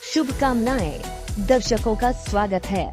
शुभकामनाएं। दर्शकों का स्वागत है।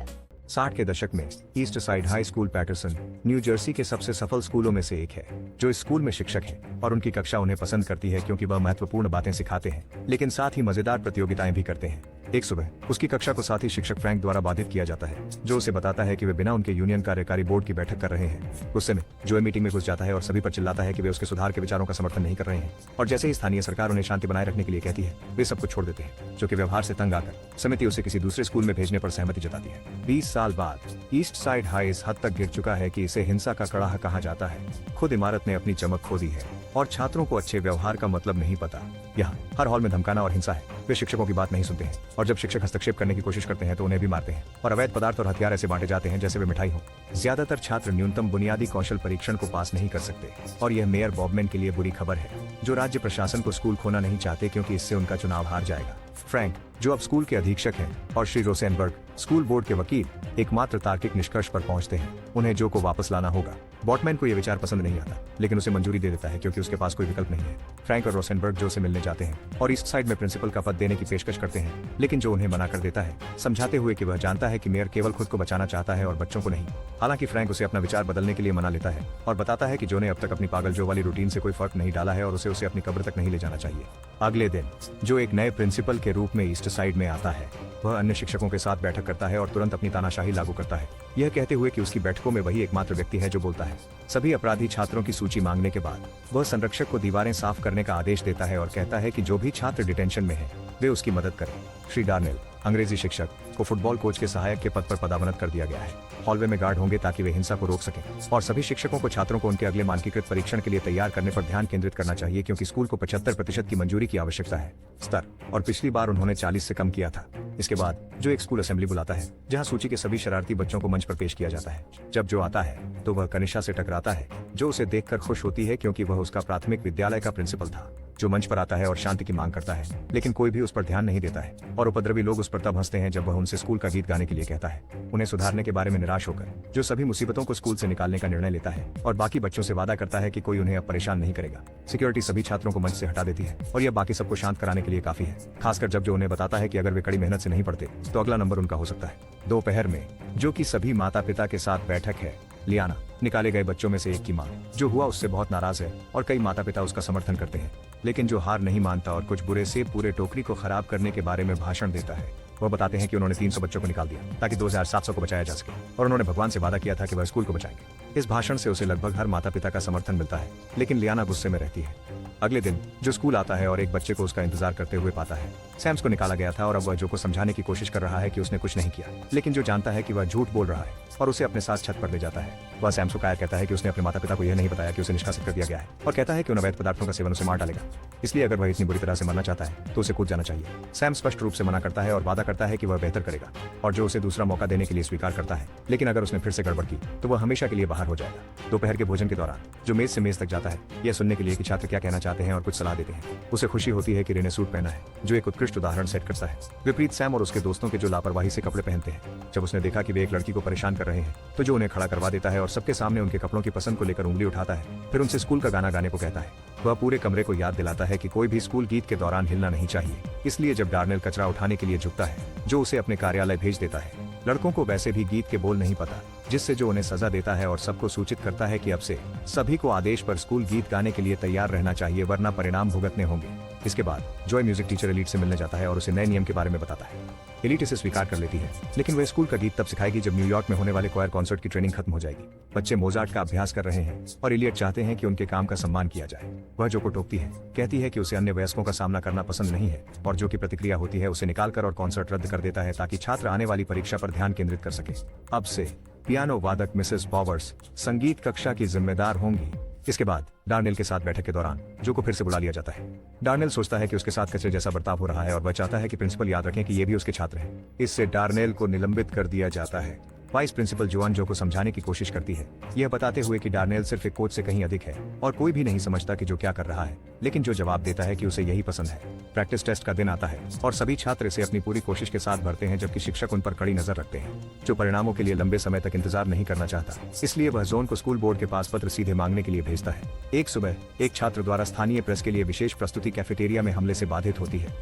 60 के दशक में East Side High School Paterson New Jersey के सबसे सफल स्कूलों में से एक है, जो इस स्कूल में शिक्षक हैं और उनकी कक्षा उन्हें पसंद करती है क्योंकि वह महत्वपूर्ण बातें सिखाते हैं, लेकिन साथ ही मजेदार प्रतियोगिताएं भी करते हैं। एक सुबह उसकी कक्षा को साथी शिक्षक फ्रैंक द्वारा बाधित किया जाता है, जो उसे बताता है कि वे बिना उनके यूनियन कार्यकारी बोर्ड की बैठक कर रहे हैं। गुस्से में जो मीटिंग में घुस जाता है और सभी पर चिल्लाता है कि वे उसके सुधार के विचारों का समर्थन नहीं कर रहे हैं, और जैसे ही स्थानीय सरकार उन्हें शांति बनाए रखने के लिए कहती है, वे सब कुछ छोड़ देते हैं। जो कि व्यवहार से तंग आकर समिति उसे किसी दूसरे स्कूल में भेजने पर सहमति जताती है। 20 साल बाद ईस्ट साइड हाई इस हद तक गिर चुका है कि इसे हिंसा का कड़ाह कहा जाता है। खुद इमारत ने अपनी चमक खो दी है और छात्रों को अच्छे व्यवहार का मतलब नहीं पता। यहाँ हर हॉल में धमकाना और हिंसा है। वे शिक्षकों की बात नहीं सुनते हैं और जब शिक्षक हस्तक्षेप करने की कोशिश करते हैं तो उन्हें भी मारते हैं और अवैध पदार्थ और हथियार ऐसे बांटे जाते हैं जैसे वे मिठाई हो। ज्यादातर छात्र न्यूनतम बुनियादी कौशल परीक्षण को पास नहीं कर सकते और यह मेयर बॉबमैन के लिए बुरी खबर है, जो राज्य प्रशासन को स्कूल खोना नहीं चाहते क्योंकि इससे उनका चुनाव हार जाएगा। फ्रैंक, जो अब स्कूल के अधीक्षक हैं, और श्री रोसेनबर्ग, स्कूल बोर्ड के वकील, एकमात्र तार्किक निष्कर्ष पर पहुंचते हैं। उन्हें जो को वापस लाना होगा। बॉटमैन को यह विचार पसंद नहीं आता, लेकिन उसे मंजूरी दे देता है क्योंकि उसके पास कोई विकल्प नहीं है। फ्रैंक और रोसेनबर्ग जो से मिलने जाते हैं और ईस्ट साइड में प्रिंसिपल का पद देने की पेशकश करते हैं, लेकिन जो उन्हें मना कर देता है, समझाते हुए कि वह जानता है कि मेयर केवल खुद को बचाना चाहता है और बच्चों को नहीं। हालांकि फ्रैंक उसे अपना विचार बदलने के लिए मना लेता है और बताता है कि जो ने अब तक अपनी पागल जो वाली रूटीन से कोई फर्क नहीं डाला है और उसे अपनी कब्र तक नहीं ले जाना चाहिए। अगले दिन जो एक नए प्रिंसिपल के रूप में ईस्ट साइड में आता है, वह अन्य शिक्षकों के साथ बैठक करता है और तुरंत अपनी तानाशाही लागू करता है, यह कहते हुए कि उसकी बैठकों में वही एकमात्र व्यक्ति है जो बोलता है। सभी अपराधी छात्रों की सूची मांगने के बाद वह संरक्षक को दीवारें साफ करने का आदेश देता है और कहता है कि जो भी छात्र डिटेंशन में है वे उसकी मदद करें। श्री डार्नेल, अंग्रेजी शिक्षक, को फुटबॉल कोच के सहायक के पद पर पदावनत कर दिया गया है। हॉलवे में गार्ड होंगे ताकि वे हिंसा को रोक सकें, और सभी शिक्षकों को छात्रों को उनके अगले मानकीकृत परीक्षण के लिए तैयार करने पर ध्यान केंद्रित करना चाहिए क्योंकि स्कूल को 75% की मंजूरी की आवश्यकता है स्तर, और पिछली बार उन्होंने 40 से कम किया था। इसके बाद जो एक स्कूल असेंबली बुलाता है जहां सूची के सभी शरारती बच्चों को मंच पर पेश किया जाता है। जब जो आता है तो वह कनिष्ठा से टकराता है, जो उसे देखकर खुश होती है क्योंकि वह उसका प्राथमिक विद्यालय का प्रिंसिपल था। जो मंच पर आता है और शांति की मांग करता है, लेकिन कोई भी उस पर ध्यान नहीं देता है, और उपद्रवी लोग उस पर तब हंसते हैं जब वह उनसे स्कूल का गीत गाने के लिए कहता है। उन्हें सुधारने के बारे में निराश होकर जो सभी मुसीबतों को स्कूल से निकालने का निर्णय लेता है और बाकी बच्चों से वादा करता है कि कोई उन्हें अब परेशान नहीं करेगा। सिक्योरिटी सभी छात्रों को मंच से हटा देती है और यह बाकी सबको शांत कराने के लिए काफी है, खासकर जब जो उन्हें बताता है कि अगर वे कड़ी मेहनत से नहीं पढ़ते तो अगला नंबर उनका हो सकता है। दोपहर में जो कि सभी माता पिता के साथ बैठक है, लियाना, निकाले गए बच्चों में से एक की मां, जो हुआ उससे बहुत नाराज है और कई माता पिता उसका समर्थन करते हैं, लेकिन जो हार नहीं मानता और कुछ बुरे से पूरे टोकरी को खराब करने के बारे में भाषण देता है। वह बताते हैं कि उन्होंने 300 बच्चों को निकाल दिया ताकि 2700 को बचाया जा सके, और उन्होंने भगवान से वादा किया था कि वह स्कूल को बचाएंगे। इस भाषण से उसे लगभग हर माता पिता का समर्थन मिलता है, लेकिन लियाना गुस्से में रहती है। अगले दिन जो स्कूल आता है और एक बच्चे को उसका इंतजार करते हुए पाता है। सैम्स को निकाला गया था और अब वह जो को समझाने की कोशिश कर रहा है कि उसने कुछ नहीं किया, लेकिन जो जानता है कि वह झूठ बोल रहा है और उसे अपने साथ छत पर ले जाता है। वह सैम्स को कायर कहता है कि उसने अपने माता पिता को यह नहीं बताया कि उसे निष्कासित कर दिया गया है, और कहता है कि उन अवैध पदार्थों का सेवन उसे मार डालेगा, इसलिए अगर वह इतनी बुरी तरह से मरना चाहता है तो उसे कूद जाना चाहिए। सैम स्पष्ट रूप से मना करता है और वादा करता है कि वह बेहतर करेगा, और जो उसे दूसरा मौका देने के लिए स्वीकार करता है, लेकिन अगर उसने फिर से गड़बड़ की तो वह हमेशा के लिए बाहर हो जाएगा। दोपहर के भोजन के दौरान जो मेज से मेज तक जाता है यह सुनने के लिए कि छात्र क्या कहना चाहते हैं और कुछ सलाह देते हैं। उसे खुशी होती है कि रेने सूट पहना है, जो एक उत्कृष्ट उदाहरण सेट करता है, विपरीत सैम और उसके दोस्तों के जो लापरवाही से कपड़े पहनते हैं। जब उसने देखा कि वे एक लड़की को परेशान कर रहे हैं तो जो उन्हें खड़ा करवा देता है और सबके सामने उनके कपड़ों की पसंद को लेकर उंगली उठाता है, फिर उनसे स्कूल का गाना गाने को कहता है। वह पूरे कमरे को याद दिलाता है कि कोई भी स्कूल गीत के दौरान हिलना नहीं चाहिए। इसलिए जब डार्नेल कचरा उठाने के लिए झुकता है, जो उसे अपने कार्यालय भेज देता है। लड़कों को वैसे भी गीत के बोल नहीं पता, जिससे जो उन्हें सजा देता है और सबको सूचित करता है कि अब से सभी को आदेश पर स्कूल गीत गाने के लिए तैयार रहना चाहिए, वरना परिणाम भुगतने होंगे। इसके बाद जॉय म्यूजिक टीचर एलिट से मिलने जाता है और उसे नए नियम के बारे में बताता है। एलिट इसे स्वीकार कर लेती है, लेकिन वह स्कूल का गीत तब सिखाएगी जब न्यूयॉर्क में होने वाले क्वायर कॉन्सर्ट की ट्रेनिंग खत्म हो जाएगी। बच्चे मोजार्ट का अभ्यास कर रहे हैं और एलियट चाहते हैं कि उनके काम का सम्मान किया जाए। वह जो को टोकती है, कहती है कि उसे अन्य वयस्कों का सामना करना पसंद नहीं है, और जो की प्रतिक्रिया होती है उसे निकालकर और कॉन्सर्ट रद्द कर देता है ताकि छात्र आने वाली परीक्षा पर ध्यान केंद्रित कर सके। अब से पियानो वादक मिसेस पॉवर्स संगीत कक्षा की जिम्मेदार होंगी। इसके बाद डार्नेल के साथ बैठक के दौरान जो को फिर से बुला लिया जाता है। डार्नेल सोचता है कि उसके साथ कचरे जैसा बर्ताव हो रहा है और वह चाहता है कि प्रिंसिपल याद रखें कि ये भी उसके छात्र हैं। इससे डार्नेल को निलंबित कर दिया जाता है। वाइस प्रिंसिपल जोआन जो को समझाने की कोशिश करती है, यह बताते हुए कि डार्नेल सिर्फ एक कोच से कहीं अधिक है और कोई भी नहीं समझता कि जो क्या कर रहा है, लेकिन जो जवाब देता है कि उसे यही पसंद है। प्रैक्टिस टेस्ट का दिन आता है और सभी छात्र इसे अपनी पूरी कोशिश के साथ भरते हैं, जबकि शिक्षक उन पर कड़ी नजर रखते हैं। जो परिणामों के लिए लंबे समय तक इंतजार नहीं करना चाहता, इसलिए वह जोन को स्कूल बोर्ड के पास पत्र सीधे मांगने के लिए भेजता है। एक सुबह एक छात्र द्वारा स्थानीय प्रेस के लिए विशेष प्रस्तुति कैफेटेरिया में हमले से बाधित होती है।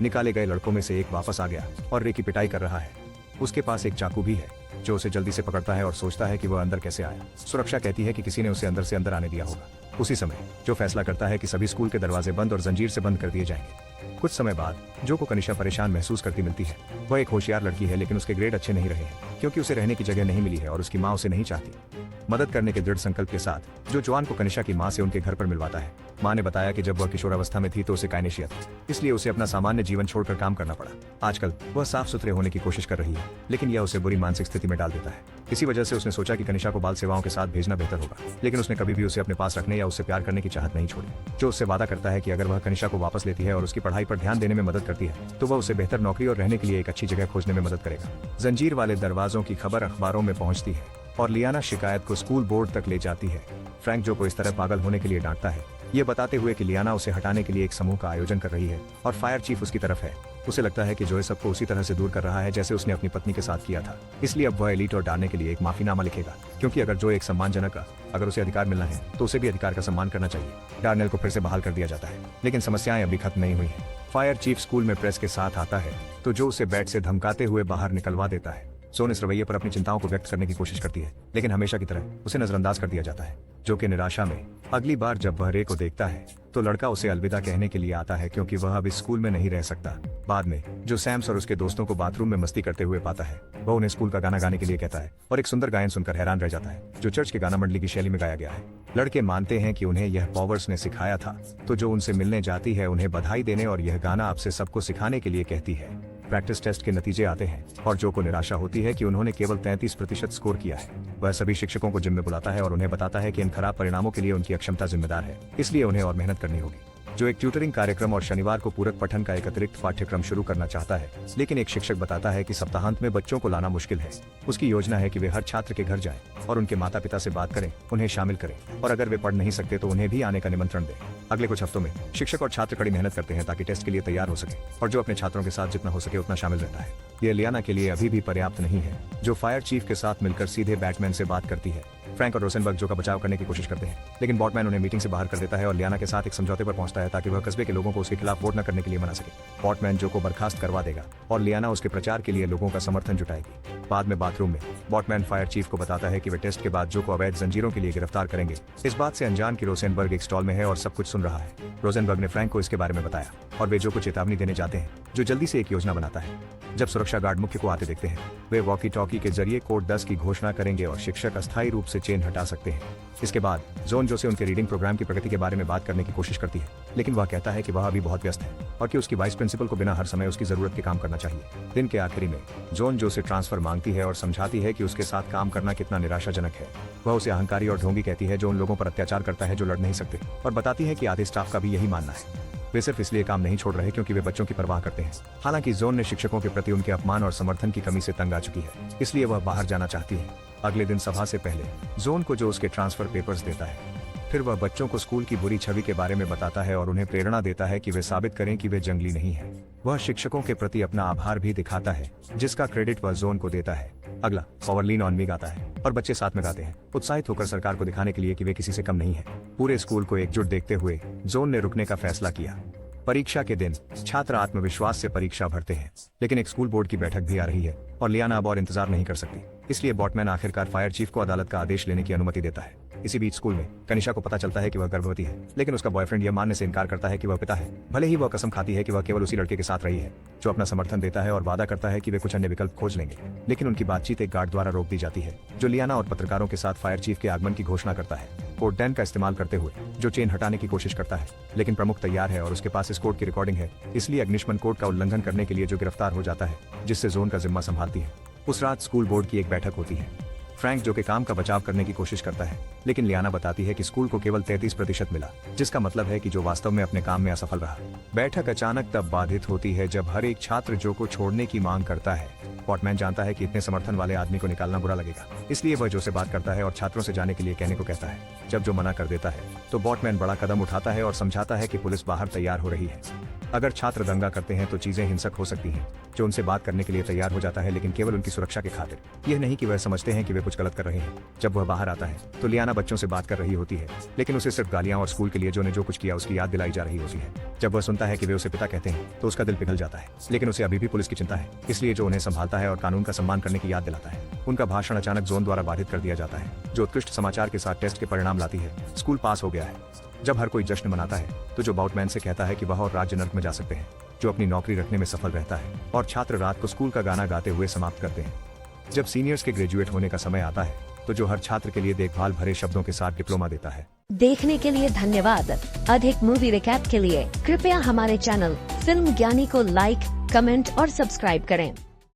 निकाले गए लड़कों में से एक वापस आ गया और रे की पिटाई कर रहा है। उसके पास एक चाकू भी है जो उसे जल्दी से पकड़ता है और सोचता है कि वह अंदर कैसे आया। सुरक्षा कहती है कि किसी ने उसे अंदर से अंदर आने दिया होगा। उसी समय जो फैसला करता है कि सभी स्कूल के दरवाजे बंद और जंजीर से बंद कर दिए जाएंगे। कुछ समय बाद जो को कनिशा परेशान महसूस करती मिलती है। वह एक होशियार लड़की है लेकिन उसके ग्रेड अच्छे नहीं रहे हैं क्योंकि उसे रहने की जगह नहीं मिली है और उसकी माँ उसे नहीं चाहती। मदद करने के दृढ़ संकल्प के साथ जो जॉन को कनिशा की माँ से उनके घर पर मिलवाता है। माँ ने बताया कि जब वह किशोरावस्था में थी तो उसे काइनेशिया था, इसलिए उसे अपना सामान्य जीवन छोड़कर काम करना पड़ा। आजकल वह साफ सुथरे होने की कोशिश कर रही है लेकिन यह उसे बुरी मानसिक स्थिति में डाल देता है। इसी वजह से उसने सोचा कि कनिशा को बाल सेवाओं के साथ भेजना बेहतर होगा, लेकिन उसने कभी भी उसे अपने पास रखने या उससे प्यार करने की चाहत नहीं छोड़ी। जो उससे वादा करता है कि अगर वह कनिशा को वापस लेती है और उसकी पढ़ाई पर ध्यान देने में मदद करती है तो वह उसे बेहतर नौकरी और रहने के लिए एक अच्छी जगह खोजने में मदद करेगा। जंजीर वाले दरवाजों की खबर अखबारों में पहुंचती है और लियाना शिकायत को स्कूल बोर्ड तक ले जाती है। फ्रैंक जो को इस तरह पागल होने के लिए डांटता है, ये बताते हुए कि लियाना उसे हटाने के लिए एक समूह का आयोजन कर रही है और फायर चीफ उसकी तरफ है। उसे लगता है कि जो सबको उसी तरह से दूर कर रहा है जैसे उसने अपनी पत्नी के साथ किया था, इसलिए अब वह एलीट और डालने के लिए एक माफीनामा लिखेगा क्योंकि अगर जो एक सम्मानजनक अगर उसे अधिकार मिलना है तो उसे भी अधिकार का सम्मान करना चाहिए। डार्नेल को फिर से बहाल कर दिया जाता है लेकिन समस्याएं अभी खत्म नहीं हुई हैं। फायर चीफ स्कूल में प्रेस के साथ आता है तो जो उसे बेड से धमकाते हुए बाहर निकलवा देता है। जोन इस रवैये पर अपनी चिंताओं को व्यक्त करने की कोशिश करती है लेकिन हमेशा की तरह उसे नजरअंदाज कर दिया जाता है। जो कि निराशा में अगली बार जब वह रे को देखता है तो लड़का उसे अलविदा कहने के लिए आता है क्योंकि वह अब इस स्कूल में नहीं रह सकता। बाद में जो सैम्स और उसके दोस्तों को बाथरूम में मस्ती करते हुए पाता है, वह उन्हें स्कूल का गाना गाने के लिए कहता है और एक सुंदर गायन सुनकर हैरान रह जाता है जो चर्च के गाना मंडली की शैली में गाया गया है। लड़के मानते हैं कि उन्हें यह पॉवर्स ने सिखाया था, तो जो उनसे मिलने जाती है उन्हें बधाई देने और यह गाना आपसे सबको सिखाने के लिए कहती है। प्रैक्टिस टेस्ट के नतीजे आते हैं और जो को निराशा होती है कि उन्होंने केवल 33% स्कोर किया है। वह सभी शिक्षकों को जिम में बुलाता है और उन्हें बताता है कि इन खराब परिणामों के लिए उनकी अक्षमता जिम्मेदार है, इसलिए उन्हें और मेहनत करनी होगी। जो एक ट्यूटरिंग कार्यक्रम और शनिवार को पूरक पठन का एक अतिरिक्त पाठ्यक्रम शुरू करना चाहता है, लेकिन एक शिक्षक बताता है कि सप्ताहांत में बच्चों को लाना मुश्किल है। उसकी योजना है कि वे हर छात्र के घर जाएं और उनके माता पिता से बात करें, उन्हें शामिल करें और अगर वे पढ़ नहीं सकते तो उन्हें भी आने का निमंत्रण दें। अगले कुछ हफ्तों में शिक्षक और छात्र कड़ी मेहनत करते हैं ताकि टेस्ट के लिए तैयार हो सके और जो अपने छात्रों के साथ जितना हो सके उतना शामिल रहता है। यह लियाना के लिए अभी भी पर्याप्त नहीं है, जो फायर चीफ के साथ मिलकर सीधे बैटमैन से बात करती है। फ्रैंक और रोसेनबर्ग जो का बचाव करने की कोशिश करते हैं लेकिन बॉटमैन उन्हें मीटिंग से बाहर कर देता है और लियाना के साथ एक समझौते पर पहुंचता है ताकि वह कस्बे के लोगों को उसके खिलाफ वोट न करने के लिए मना सके। बॉटमैन जो को बर्खास्त करवा देगा और लियाना उसके प्रचार के लिए लोगों का समर्थन जुटाएगी। बाद में बाथरूम में बॉटमैन फायर चीफ को बताता है कि वे टेस्ट के बाद जो को अवैध जंजीरों के लिए गिरफ्तार करेंगे। इस बात से अनजान कि रोसेनबर्ग एक स्टॉल में है और सब कुछ सुन रहा है। रोसेनबर्ग ने फ्रैंक को इसके बारे में बताया और वे जो को चेतावनी देने जाते हैं, जो जल्दी से एक योजना बनाता है। जब सुरक्षा गार्ड मुख्य को आते देखते हैं, वे वॉकी टॉकी के जरिए कोड 10 की घोषणा करेंगे और शिक्षक अस्थायी रूप से चेन हटा सकते हैं। इसके बाद जोन जो से उनके रीडिंग प्रोग्राम की प्रगति के बारे में बात करने की कोशिश करती है, लेकिन वह कहता है कि वह अभी बहुत व्यस्त है और कि उसकी वाइस प्रिंसिपल को बिना हर समय उसकी जरूरत के काम करना चाहिए। दिन के आखिरी में जोन जो से ट्रांसफर मांगती है और समझाती है कि उसके साथ काम करना कितना निराशाजनक है। वह उसे अहंकारी और ढोंगी कहती है जो उन लोगों पर अत्याचार करता है जो लड़ नहीं सकते, और बताती है कि आधे स्टाफ का भी यही मानना है। वे सिर्फ इसलिए काम नहीं छोड़ रहे क्योंकि वे बच्चों की परवाह करते हैं। हालांकि जोन ने शिक्षकों के प्रति उनके अपमान और समर्थन की कमी से तंग आ चुकी है, इसलिए वह बाहर जाना चाहती है। अगले दिन सभा से पहले जोन को जो उसके ट्रांसफर पेपर्स देता है। फिर वह बच्चों को स्कूल की बुरी छवि के बारे में बताता है और उन्हें प्रेरणा देता है कि वे साबित करें कि वे जंगली नहीं हैं। वह शिक्षकों के प्रति अपना आभार भी दिखाता है, जिसका क्रेडिट वह जोन को देता है। अगला पॉवरलीन ऑन मी गाता है और बच्चे साथ में गाते हैं, उत्साहित होकर सरकार को दिखाने के लिए कि वे किसी से कम नहीं है। पूरे स्कूल को एकजुट देखते हुए जोन ने रुकने का फैसला किया। परीक्षा के दिन छात्र आत्मविश्वास से परीक्षा भरते हैं, लेकिन एक स्कूल बोर्ड की बैठक भी आ रही है और लियाना अब और इंतजार नहीं कर सकती। इसलिए बॉटमैन आखिरकार फायर चीफ को अदालत का आदेश लेने की अनुमति देता है। इसी बीच स्कूल में कनिशा को पता चलता है कि वह गर्भवती है, लेकिन उसका बॉयफ्रेंड यह मानने से इनकार करता है कि वह पिता है। भले ही वह कसम खाती है कि वह केवल उसी लड़के के साथ रही है, जो अपना समर्थन देता है और वादा करता है कि वे कुछ अन्य विकल्प खोज लेंगे, लेकिन उनकी बातचीत एक गार्ड द्वारा रोक दी जाती है, जो लियाना और पत्रकारों के साथ फायर चीफ के आगमन की घोषणा करता है। कोड 10 का इस्तेमाल करते हुए जो चेन हटाने की कोशिश करता है, लेकिन प्रमुख तैयार है और उसके पास इस कोड की रिकॉर्डिंग है, इसलिए अग्निशमन कोड का उल्लंघन करने के लिए जो गिरफ्तार हो जाता है, जिससे जोन का जिम्मा संभालती है। उस रात स्कूल बोर्ड की एक बैठक होती है। फ्रैंक जो के काम का बचाव करने की कोशिश करता है, लेकिन लियाना बताती है कि स्कूल को केवल 33% मिला, जिसका मतलब है कि जो वास्तव में अपने काम में असफल रहा। बैठक अचानक तब बाधित होती है जब हर एक छात्र जो को छोड़ने की मांग करता है। बॉटमैन जानता है कि इतने समर्थन वाले आदमी को निकालना बुरा लगेगा, इसलिए वह जो से बात करता है और छात्रों से जाने के लिए कहने को कहता है। जब जो मना कर देता है तो बॉटमैन बड़ा कदम उठाता है और समझाता है कि पुलिस बाहर तैयार हो रही है। अगर छात्र दंगा करते हैं तो चीजें हिंसक हो सकती हैं। जो उनसे बात करने के लिए तैयार हो जाता है, लेकिन केवल उनकी सुरक्षा के खातिर, यह नहीं कि वह समझते हैं कि वे कुछ गलत कर रहे हैं। जब वह बाहर आता है तो लियाना बच्चों से बात कर रही होती है, लेकिन उसे सिर्फ गालियां और स्कूल के लिए जो ने जो कुछ किया उसकी याद दिलाई जा रही होती है। जब वह सुनता है कि वे उसे पिता कहते हैं तो उसका दिल पिघल जाता है, लेकिन उसे अभी भी पुलिस की चिंता है, इसलिए जो उन्हें संभालता है और कानून का सम्मान करने की याद दिलाता है। उनका भाषण अचानक जोन द्वारा बाधित कर दिया जाता है, जो उत्कृष्ट समाचार के साथ टेस्ट के परिणाम लाती है। स्कूल पास हो गया है। जब हर कोई जश्न मनाता है तो जो बॉटमैन से कहता है कि वह और राज्य नर्क में जा सकते हैं, जो अपनी नौकरी रखने में सफल रहता है, और छात्र रात को स्कूल का गाना गाते हुए समाप्त करते हैं। जब सीनियर्स के ग्रेजुएट होने का समय आता है तो जो हर छात्र के लिए देखभाल भरे शब्दों के साथ डिप्लोमा देता है। देखने के लिए धन्यवाद। अधिक मूवी रिकैप के लिए कृपया हमारे चैनल फिल्म ज्ञानी को लाइक, कमेंट और सब्सक्राइब करें।